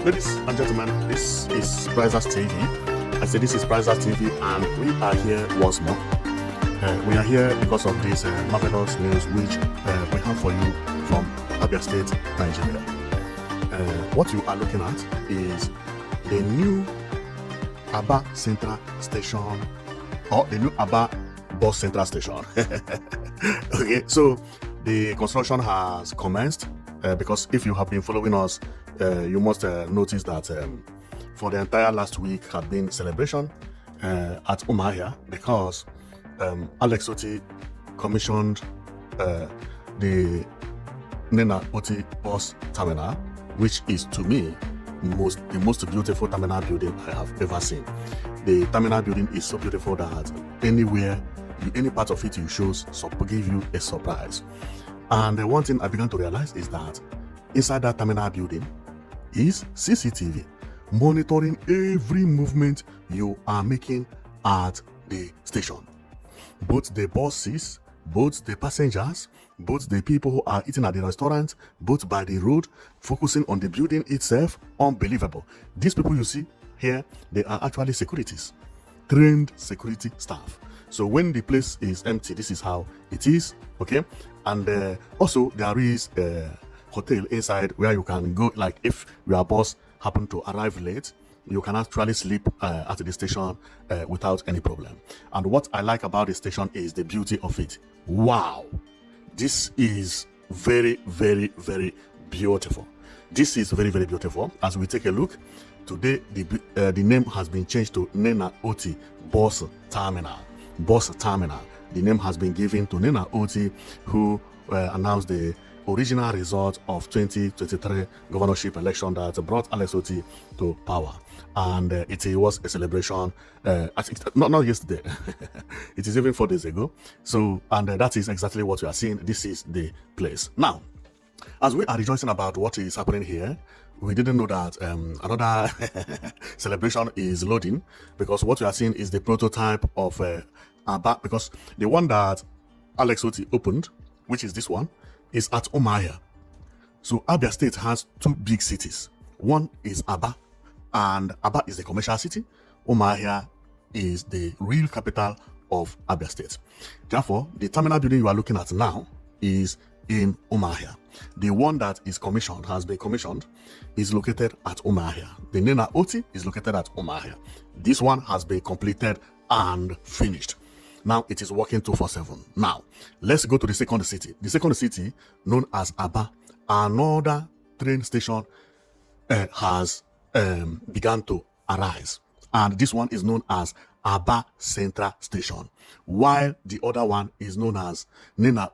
Ladies and gentlemen, this is Prizers TV. I say this is Prizers TV, and we are here once more. We are here because of this marvelous news which we have for you from Abia State, Nigeria. What you are looking at is the new Aba Central Station, or the new Aba Bus Central Station. Okay, so the construction has commenced. Because if you have been following us, you must notice that for the entire last week had been celebration at Umuahia, because Alex Otti commissioned the Otti bus terminal, which is to me the most beautiful terminal building I have ever seen. The terminal building is so beautiful that anywhere, any part of it you choose, give you a surprise. And one thing I began to realize is that inside that terminal building is CCTV monitoring every movement you are making at the station. Both the buses, both the passengers, both the people who are eating at the restaurant, both by the road, focusing on the building itself. Unbelievable. These people you see here, they are actually securities, trained security staff. So when the place is empty, this is how it is, okay? And also there is a hotel inside where you can go, like if your bus happen to arrive late, you can actually sleep at the station without any problem. And what I like about the station is the beauty of it. Wow, this is very, very, very beautiful. This is very, very beautiful. As we take a look, today the name has been changed to Otti Bus Terminal. Bus Terminal. The name has been given to Otti, who announced the original result of 2023 governorship election that brought Alex Otti to power. And it was a celebration, I think, not yesterday, it is even 4 days ago. So, and that is exactly what we are seeing. This is the place. Now, as we are rejoicing about what is happening here, we didn't know that another celebration is loading, because what we are seeing is the prototype of Aba, because the one that Alex Otti opened, which is this one, is at Umuahia. So Abia State has two big cities. One is Aba, and Aba is the commercial city. Umuahia is the real capital of Abia State. Therefore, the terminal building you are looking at now is in Umuahia. The one that is commissioned, has been commissioned, is located at Umuahia. The Otti is located at Umuahia. This one has been completed and finished. Now it is working 24/7. Now, let's go to the second city. The second city, known as Aba, another train station has begun to arise. And this one is known as Aba Central Station, while the other one is known as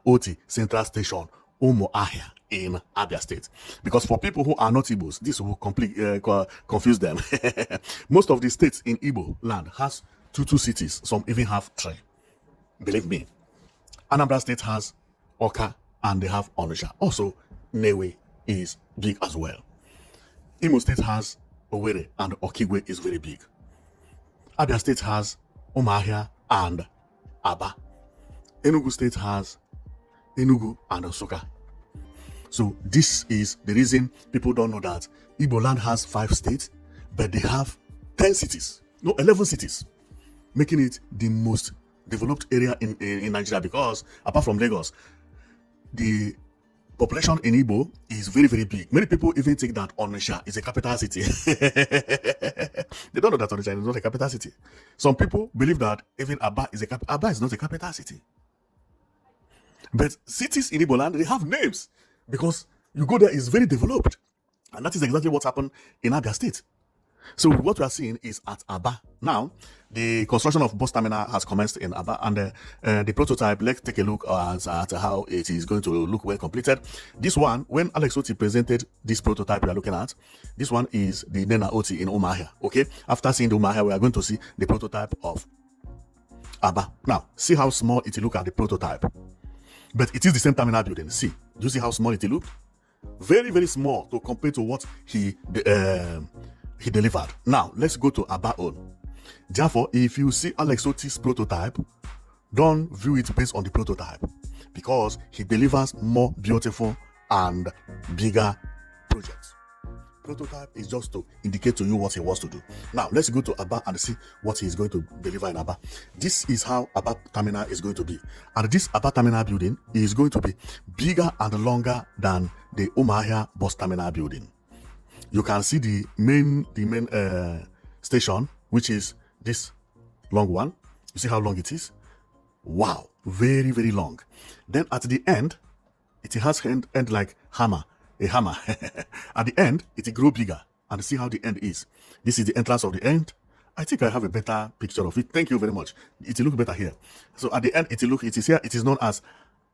Otti Central Station, Umuahia in Abia State. Because for people who are not Igbos, this will confuse them. Most of the states in Igbo land has two cities. Some even have 3. Believe me. Anambra State has Oka and they have Onitsha. Also, Newe is big as well. Imo State has Owerri and Okigwe is very big. Abia State has Umuahia and Aba. Enugu State has Enugu and Nsukka. So this is the reason people don't know that Igbo land has 5 states, but they have 10 cities, no, 11 cities, making it the most developed area in Nigeria, because apart from Lagos, the population in Igbo is very, very big. Many people even think that Onitsha is a capital city. They don't know that Onitsha is not a capital city. Some people believe that even Aba is Aba is not a capital city. But cities in Igbo land, they have names, because you go there, it's very developed. And that is exactly what happened in Abia State. So what we are seeing is at Aba. Now, the construction of bus terminal has commenced in Aba, and the prototype, let's take a look at how it is going to look when completed. This one, when Alex Otti presented this prototype we are looking at, this one is the Otti in Umuahia, okay? After seeing the Umuahia, we are going to see the prototype of Aba. Now, see how small it look at the prototype. But it is the same terminal building. See, do you see how small it look? Very, very small to compare to what he delivered. Now, let's go to Aba own. Therefore, if you see Alex Otti's prototype, don't view it based on the prototype, because he delivers more beautiful and bigger projects. prototype is just to indicate to you what he wants to do. Now, let's go to Aba and see what he's going to deliver in Aba. This is how Aba Terminal is going to be. And this Aba Terminal building is going to be bigger and longer than the Umuahia bus terminal building. You can see the main station, which is this long one. You see how long it is? Wow, very, very long. Then at the end, it has end like hammer, a hammer. At the end, it grow bigger, and see how the end is. This is the entrance of the end. I think I have a better picture of it. Thank you very much. It will look better here. So at the end, it is here. It is known as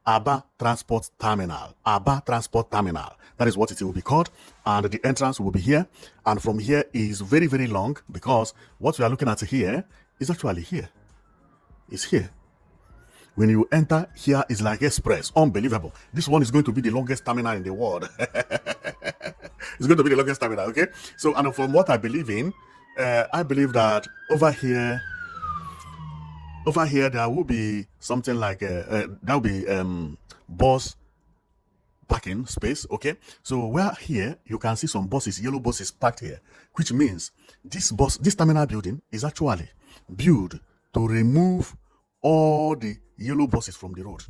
Aba Transport Terminal. Aba Transport Terminal. That is what it will be called. And the entrance will be here. And from here is very, very long, because what we are looking at here is actually here. It's here. When you enter, here is like express. Unbelievable. This one is going to be the longest terminal in the world. It's going to be the longest terminal, okay? So, and from what I believe in, I believe that over here there will be something like there will be bus parking space, okay? So where here you can see some buses, yellow buses parked here, which means this terminal building is actually built to remove all the yellow buses from the road.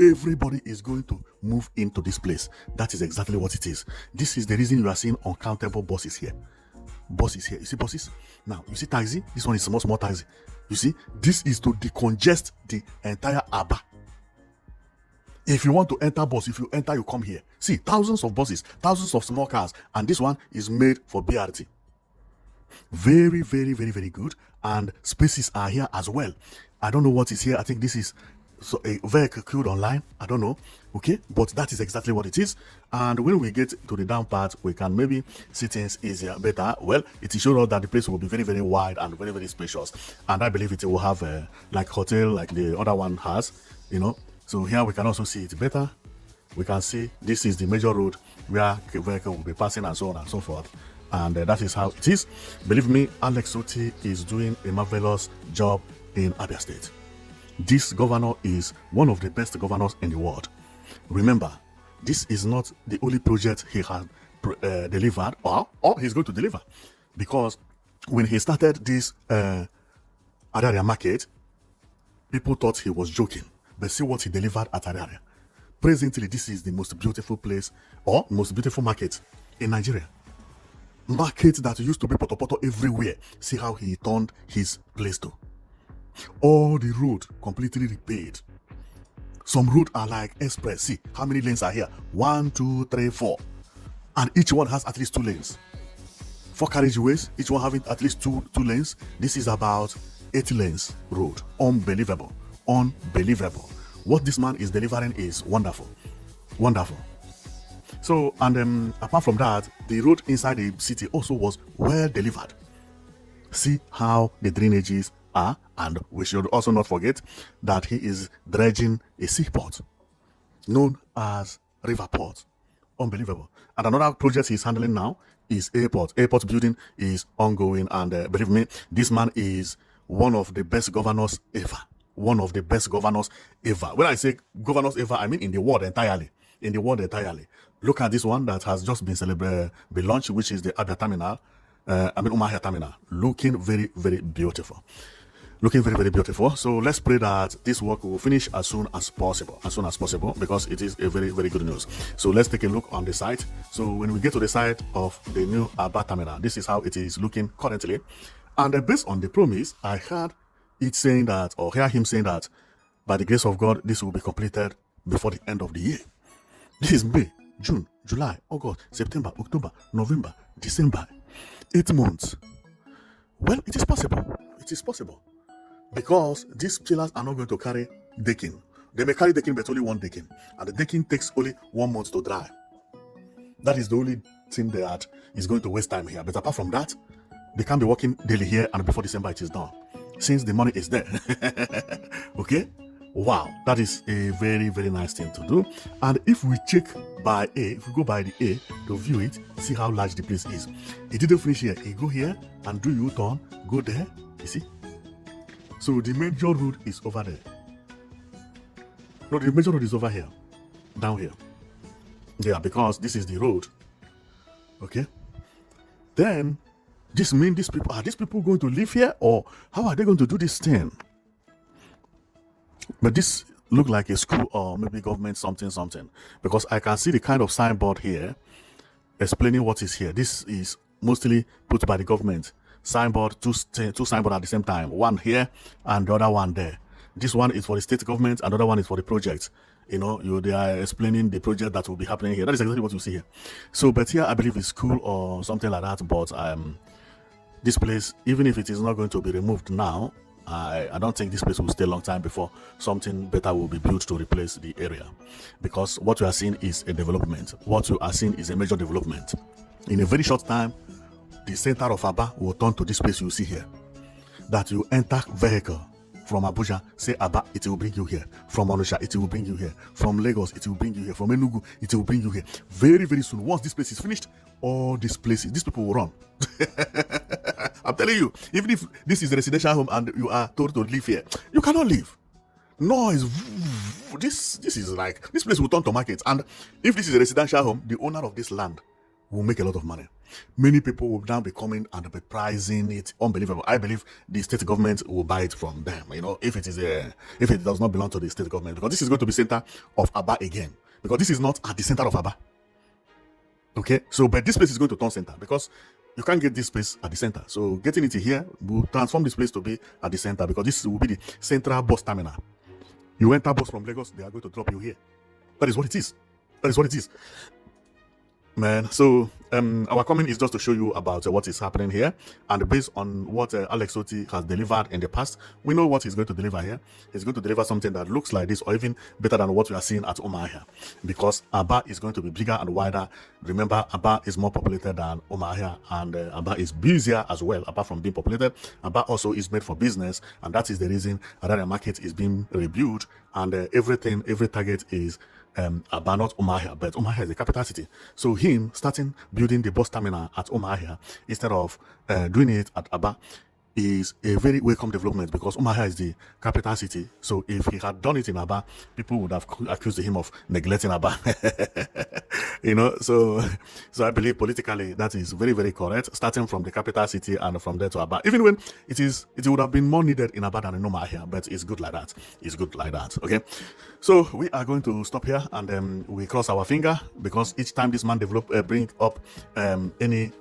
Everybody is going to move into this place. That is exactly what it is. This is the reason you are seeing uncountable buses here. Buses here. You see buses? Now, you see taxi? This one is small taxi. You see? This is to decongest the entire Aba. If you want to enter bus, if you enter, you come here. See, thousands of buses, thousands of small cars, and this one is made for BRT. Very, very, very, very good. And spaces are here as well. I don't know what is here. I think this is a vehicle queued online. I don't know. Okay, but that is exactly what it is. And when we get to the down part, we can maybe see things easier, better. Well, it is sure that the place will be very, very wide and very, very spacious. And I believe it will have like hotel, like the other one has, you know. So here we can also see it better. We can see this is the major road where the vehicle will be passing and so on and so forth. And that is how it is. Believe me, Alex Otti is doing a marvelous job in Abia State. This governor is one of the best governors in the world. Remember, this is not the only project he has delivered or he's going to deliver. Because when he started this Araria market, people thought he was joking. But see what he delivered at Araria. Presently, this is the most beautiful place or most beautiful market in Nigeria. Market that used to be poto everywhere. See how he turned his place to. All the road completely repaired. Some roads are like express. See how many lanes are here? 1, 2, 3, 4. And each one has at least 2 lanes. 4 carriageways, each one having at least two lanes. This is about 8 lanes road. Unbelievable. Unbelievable. What this man is delivering is wonderful. Wonderful. So, and apart from that, the road inside the city also was well delivered. See how the drainages are, and we should also not forget that he is dredging a seaport known as River Port. Unbelievable. And another project he's handling now is airport. Airport building is ongoing, and believe me, this man is one of the best governors ever. One of the best governors ever. When I say governors ever, I mean in the world entirely. In the world entirely. Look at this one that has just been launched, which is the Abia Terminal. Umuahia Terminal. Looking very, very beautiful. Looking very, very beautiful. So let's pray that this work will finish as soon as possible. As soon as possible, because it is a very, very good news. So let's take a look on the site. So when we get to the site of the new Aba Terminal, this is how it is looking currently. And based on the promise, I heard it saying that, or hear him saying that, by the grace of God, this will be completed before the end of the year. This is May, June, July, August, September, October, November, December. 8 months. Well, it is possible. It is possible. Because these pillars are not going to carry decking. They may carry decking, but only one decking. And the decking takes only 1 month to dry. That is the only thing that is going to waste time here. But apart from that, they can be working daily here, and before December it is done. Since the money is there. Okay? Wow, that is a very, very nice thing to do. And if we check by A, if we go by the A to view it, see how large the place is. It didn't finish here. You go here and do U-turn, go there, you see? So the major road is over there. No, the major road is over here, down here. Yeah, because this is the road. Okay? then this means these people going to live here, or how are they going to do this thing? But this look like a school or maybe government something, because I can see the kind of signboard here explaining what is here. This is mostly put by the government. Signboard, two signboard at the same time, one here and the other one there. This one is for the state government, another one is for the project. They are explaining the project that will be happening here. That is exactly what you see here. So, but here I believe it's school or something like that. But this place, even if it is not going to be removed now, I don't think this place will stay a long time before something better will be built to replace the area. Because what we are seeing is a development. What you are seeing is a major development. In a very short time, the center of Aba will turn to this place you see here. That you enter vehicle from Abuja, say Aba, it will bring you here. From Onitsha, it will bring you here. From Lagos, it will bring you here. From Enugu, it will bring you here. Very, very soon, once this place is finished, all these places, these people will run. I'm telling you, even if this is a residential home and you are told to live here, you cannot live. Noise. This is like, this place will turn to market. And if this is a residential home, the owner of this land will make a lot of money. Many people will now be coming and be pricing it unbelievable. I believe the state government will buy it from them. If it does not belong to the state government, because this is going to be center of Aba again. Because this is not at the center of Aba. Okay, so but this place is going to turn center because you can't get this place at the center. So getting it here will transform this place to be at the center, because this will be the central bus terminal. You enter bus from Lagos, they are going to drop you here. That is what it is. That is what it is. Man, so our comment is just to show you about what is happening here, and based on what Alex Otti has delivered in the past, we know what he's going to deliver here. He's going to deliver something that looks like this, or even better than what we are seeing at Umuahia, because Aba is going to be bigger and wider. Remember, Aba is more populated than Umuahia, and Aba is busier as well. Apart from being populated, Aba also is made for business, and that is the reason that market is being rebuilt, and every target is Aba, not Umuahia, but Umuahia is the capital city. So him starting building the bus terminal at Umuahia instead of doing it at Aba is a very welcome development, because Umuahia is the capital city. So if he had done it in Aba, people would have accused him of neglecting Aba. So I believe politically that is very, very correct, starting from the capital city and from there to Aba. Even when it would have been more needed in Aba than in Umuahia, but it's good like that. It's good like that. Okay. So we are going to stop here, and we cross our finger, because each time this man bring up any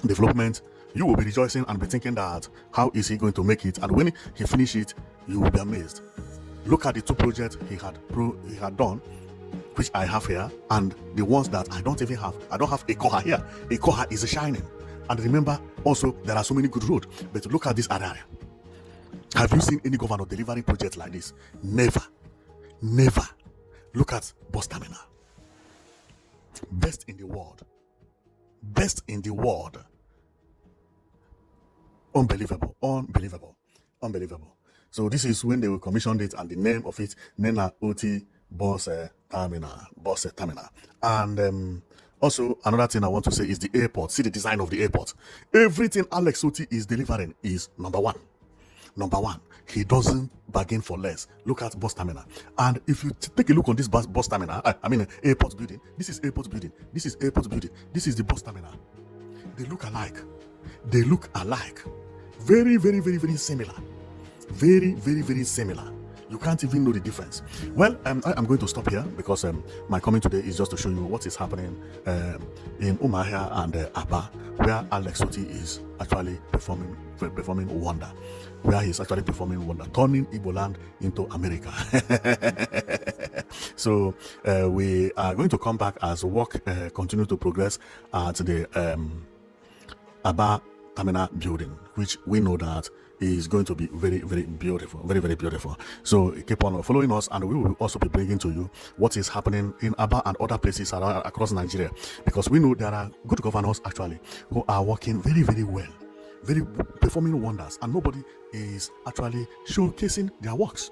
development, you will be rejoicing and be thinking that how is he going to make it, and when he finish it, you will be amazed. Look at the two projects he had done, which I have here, and the ones that I don't even have. I don't have a Koha here. A Koha is shining. And remember, also there are so many good roads. But look at this area. Have you seen any governor delivering projects like this? Never. Look at bus terminal. Best in the world. Unbelievable. So this is when they will commission it, and the name of it, Nena Otti Bus Terminal. And also another thing I want to say is the airport. See the design of the airport. Everything Alex Otti is delivering is number one. He doesn't bargain for less. Look at bus terminal. And if you take a look on this bus terminal, airport building. This is airport building. This is airport building. This is the bus terminal. They look alike. Very, very, very, very similar. Very, very, very similar. You can't even know the difference. Well, I'm going to stop here, because my comment today is just to show you what is happening in Umuahia and Aba, where Alex Otti is actually performing wonder. Turning Igbo land into America. So we are going to come back as work continue to progress at the Aba terminal building, which we know that is going to be very, very beautiful. Very, very beautiful. So keep on following us, and we will also be bringing to you what is happening in Aba and other places around across Nigeria, because we know there are good governors actually who are working very, very well, very performing wonders, and nobody is actually showcasing their works.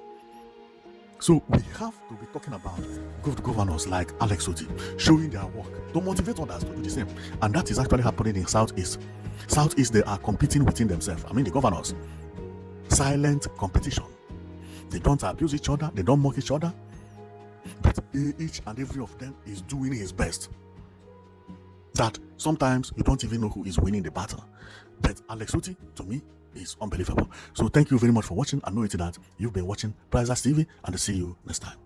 So we have to be talking about good governors like Alex Otti showing their work to motivate others to do the same, and that is actually happening in Southeast. Southeast, they are competing within themselves. The governors, silent competition. They don't abuse each other, they don't mock each other, but each and every of them is doing his best that Sometimes you don't even know who is winning the battle. But Alex Otti, to me, is unbelievable. So thank you very much for watching. I know it that you've been watching Prizers TV, and I'll see you next time.